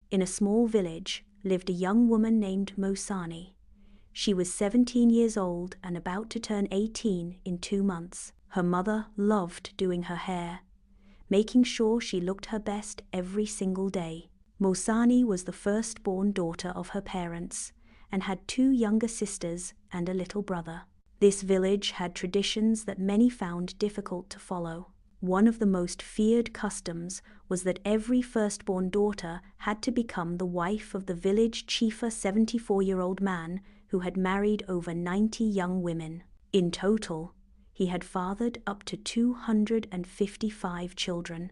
In a small village lived a young woman named Mosani. She was 17 years old and about to turn 18 in 2 months. Her mother loved doing her hair, making sure she looked her best every single day. Mosani was the firstborn daughter of her parents and had 2 younger sisters and a little brother. This village had traditions that many found difficult to follow. One of the most feared customs was that every firstborn daughter had to become the wife of the village chief, a 74-year-old man who had married over 90 young women. In total, he had fathered up to 255 children.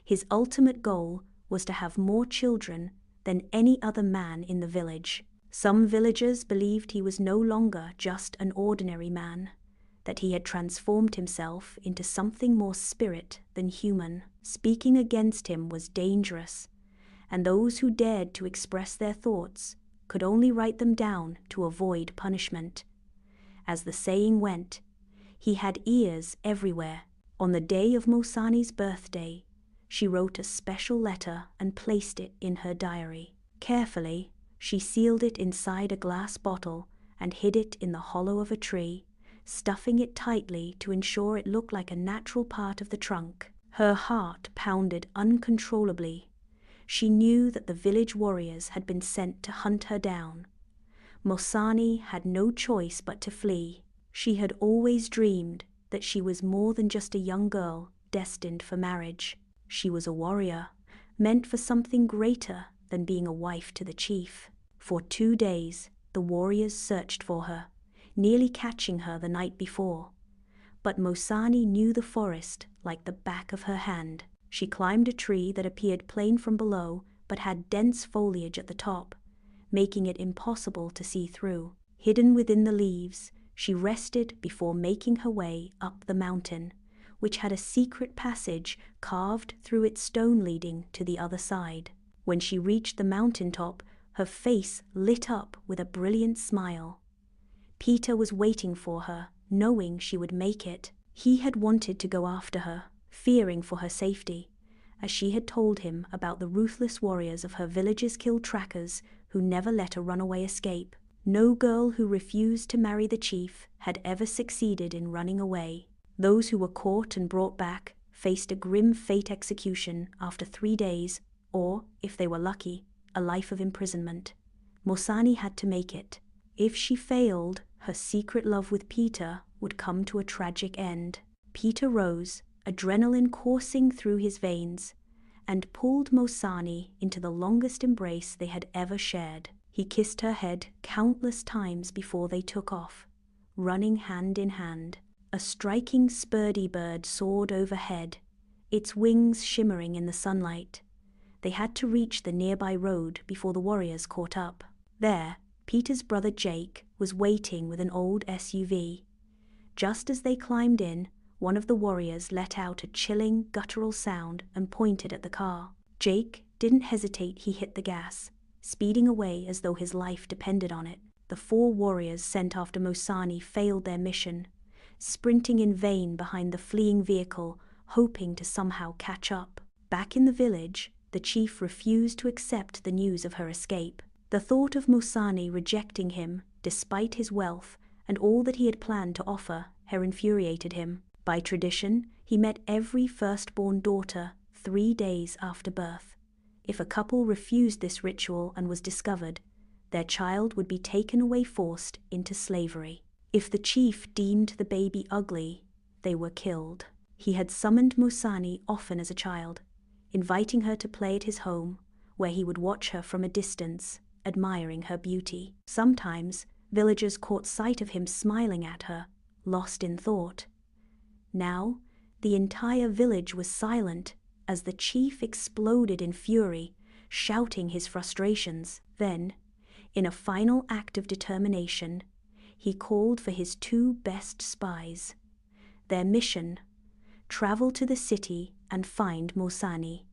His ultimate goal was to have more children than any other man in the village. Some villagers believed he was no longer just an ordinary man, that he had transformed himself into something more spirit than human. Speaking against him was dangerous, and those who dared to express their thoughts could only write them down to avoid punishment. As the saying went, he had ears everywhere. On the day of Mosani's birthday, she wrote a special letter and placed it in her diary. Carefully, she sealed it inside a glass bottle and hid it in the hollow of a tree, stuffing it tightly to ensure it looked like a natural part of the trunk. Her heart pounded uncontrollably. She knew that the village warriors had been sent to hunt her down. Mosani had no choice but to flee. She had always dreamed that she was more than just a young girl destined for marriage. She was a warrior, meant for something greater than being a wife to the chief. For 2 days, the warriors searched for her, nearly catching her the night before. But Mosani knew the forest like the back of her hand. She climbed a tree that appeared plain from below but had dense foliage at the top, making it impossible to see through. Hidden within the leaves, she rested before making her way up the mountain, which had a secret passage carved through its stone leading to the other side. When she reached the mountaintop, her face lit up with a brilliant smile. Peter was waiting for her, knowing she would make it. He had wanted to go after her, fearing for her safety, as she had told him about the ruthless warriors of her village's killed trackers who never let a runaway escape. No girl who refused to marry the chief had ever succeeded in running away. Those who were caught and brought back faced a grim fate execution after 3 days, or, if they were lucky, a life of imprisonment. Mosani had to make it. If she failed, her secret love with Peter would come to a tragic end. Peter rose, adrenaline coursing through his veins, and pulled Mosani into the longest embrace they had ever shared. He kissed her head countless times before they took off, running hand in hand. A striking spurdy bird soared overhead, its wings shimmering in the sunlight. They had to reach the nearby road before the warriors caught up. There, Peter's brother Jake was waiting with an old SUV. Just as they climbed in, one of the warriors let out a chilling, guttural sound and pointed at the car. Jake didn't hesitate. He hit the gas, speeding away as though his life depended on it. The 4 warriors sent after Mosani failed their mission, sprinting in vain behind the fleeing vehicle, hoping to somehow catch up. Back in the village, the chief refused to accept the news of her escape. The thought of Mosani rejecting him, despite his wealth and all that he had planned to offer, infuriated him. By tradition, he met every firstborn daughter 3 days after birth. If a couple refused this ritual and was discovered, their child would be taken away forced into slavery. If the chief deemed the baby ugly, they were killed. He had summoned Mosani often as a child, inviting her to play at his home, where he would watch her from a distance, admiring her beauty. Sometimes, villagers caught sight of him smiling at her, lost in thought. Now, the entire village was silent as the chief exploded in fury, shouting his frustrations. Then, in a final act of determination, he called for his 2 best spies. Their mission: travel to the city and find Mosani.